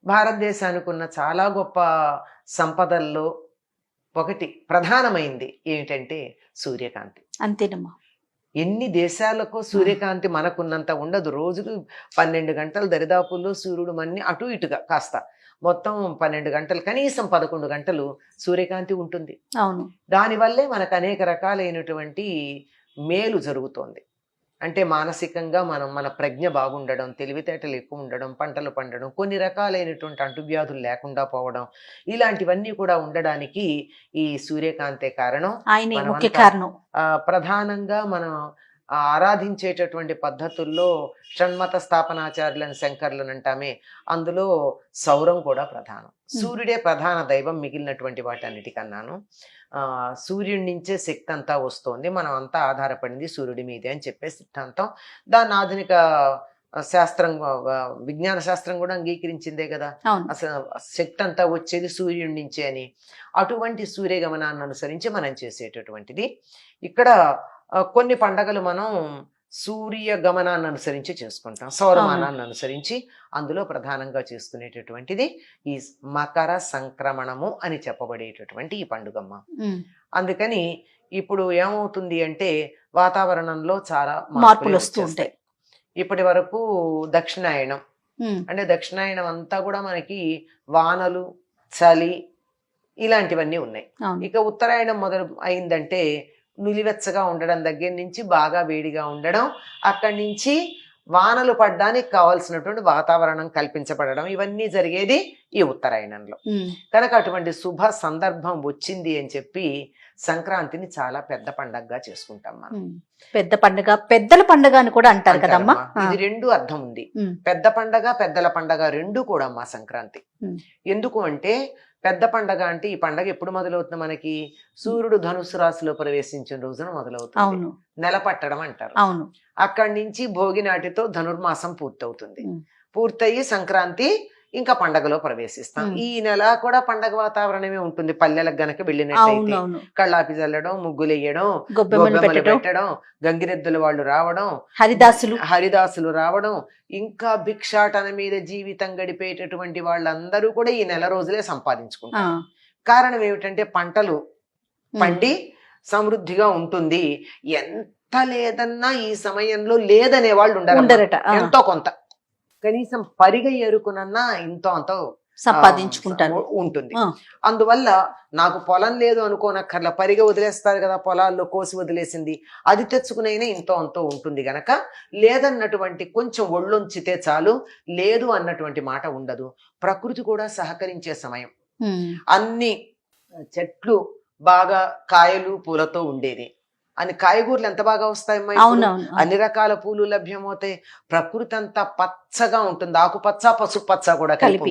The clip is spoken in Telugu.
భారతదేశానికి ఉన్న చాలా గొప్ప సంపదల్లో ఒకటి ప్రధానమైంది ఏమిటంటే సూర్యకాంతి. అంతేనమ్మా. ఎన్ని దేశాలకు సూర్యకాంతి మనకున్నంత ఉండదు. రోజుకు 12 గంటలు దరిదాపుల్లో సూర్యుడు మన్ని అటు ఇటుగా కాస్త మొత్తం 12 గంటలు, కనీసం 11 గంటలు సూర్యకాంతి ఉంటుంది. అవును. దానివల్లే మనకు అనేక రకాలైనటువంటి మేలు జరుగుతోంది. అంటే మానసికంగా మన ప్రజ్ఞ బాగుండడం, తెలివితేటలు ఎక్కువ ఉండడం, పంటలు పండడం, కొన్ని రకాలైనటువంటి అంటువ్యాధులు లేకుండా పోవడం, ఇలాంటివన్నీ కూడా ఉండడానికి ఈ సూర్యకాంతే కారణం. ఆయనే ముఖ్య కారణం. ప్రధానంగా మనం ఆరాధించేటటువంటి పద్ధతుల్లో షణ్మత స్థాపనాచార్యులను శంకర్లను అంటామే, అందులో సౌరం కూడా ప్రధానం. సూర్యుడే ప్రధాన దైవం మిగిలినటువంటి వాటన్నిటికన్నాను. సూర్యుడి నుంచే శక్తి అంతా వస్తోంది, మనం అంతా ఆధారపడింది సూర్యుడి మీదే అని చెప్పే సిద్ధాంతం. దాన్ని ఆధునిక శాస్త్రం, విజ్ఞాన శాస్త్రం కూడా అంగీకరించిందే కదా. అసలు శక్తి అంతా వచ్చేది సూర్యుడి నుంచే అని. అటువంటి సూర్యగమనాన్ని అనుసరించి మనం చేసేటటువంటిది. ఇక్కడ కొన్ని పండగలు మనం సూర్య గమనాన్ని అనుసరించి చేసుకుంటాం, సౌరమానాన్ని అనుసరించి. అందులో ప్రధానంగా చేసుకునేటటువంటిది ఈ మకర సంక్రమణము అని చెప్పబడేటటువంటి ఈ పండుగమ్మ. అందుకని ఇప్పుడు ఏమవుతుంది అంటే వాతావరణంలో చాలా మార్పులు వస్తూ ఉంటాయి. ఇప్పటి వరకు దక్షిణాయనం అంటే దక్షిణాయనం అంతా కూడా మనకి వానలు, చలి ఇలాంటివన్నీ ఉన్నాయి. ఇక ఉత్తరాయణం మొదలు అయిందంటే నులివెచ్చగా ఉండడం దగ్గర నుంచి బాగా వేడిగా ఉండడం, అక్కడి నుంచి వానలు పడ్డానికి కావాల్సినటువంటి వాతావరణం కల్పించబడడం, ఇవన్నీ జరిగేది ఈ ఉత్తరాయణంలో. కనుక అటువంటి శుభ సందర్భం వచ్చింది అని చెప్పి సంక్రాంతిని చాలా పెద్ద పండగగా చేసుకుంటాం మనం. పెద్ద పండుగ, పెద్దల పండుగ అని కూడా అంటారు కదమ్మా. ఇది రెండు అర్థం ఉంది. పెద్ద పండగ, పెద్దల పండగ రెండు కూడా అమ్మా సంక్రాంతి. ఎందుకు అంటే పెద్ద పండగ అంటే ఈ పండగ ఎప్పుడు మొదలవుతుంది మనకి? సూర్యుడు ధనుసు రాశిలో ప్రవేశించిన రోజున మొదలవుతుంది. నెల పట్టడం అంటారు. అక్కడి నుంచి భోగి నాటితో ధనుర్మాసం పూర్తవుతుంది. పూర్తయి సంక్రాంతి ఇంకా పండగలో ప్రవేశిస్తాం. ఈ నెల కూడా పండగ వాతావరణమే ఉంటుంది. పల్లెలకు గనక వెళ్ళినట్టయితే కళ్ళాపి చల్లడం, ముగ్గులు వేయడం, గొబ్బెమ్మలు పెట్టడం, గంగిరెద్దుల వాళ్ళు రావడం, హరిదాసులు రావడం, ఇంకా భిక్షాటన మీద జీవితం గడిపేటటువంటి వాళ్ళందరూ కూడా ఈ నెల రోజులే సంపాదించుకుంటారు. కారణం ఏమిటంటే పంటలు పండి సమృద్ధిగా ఉంటుంది. ఎంత లేదన్నా ఈ సమయంలో లేదనే వాళ్ళు ఉండరట. ఎంతో కొంత కనీసం పరిగ ఎరుకునన్నా ఇంతో అంతో సంపాదించుకుంటారు ఉంటుంది. అందువల్ల నాకు పొలం లేదు అనుకోనక్కర్ల, పరిగ వదిలేస్తారు కదా పొలాల్లో కోసి వదిలేసింది, అది తెచ్చుకునైనా ఇంతో అంతో ఉంటుంది గనక లేదన్నటువంటి కొంచెం ఒళ్ళొంచితే చాలు, లేదు అన్నటువంటి మాట ఉండదు. ప్రకృతి కూడా సహకరించే సమయం. అన్ని చెట్లు బాగా కాయలు పూలతో ఉండేది అని, కాయగూరలు ఎంత బాగా వస్తాయమ్మా, అన్ని రకాల పూలు లభ్యమవుతాయి. ప్రకృతి అంతా పచ్చగా ఉంటుంది, ఆకుపచ్చ పసుపచ్చ కూడా కలిపి.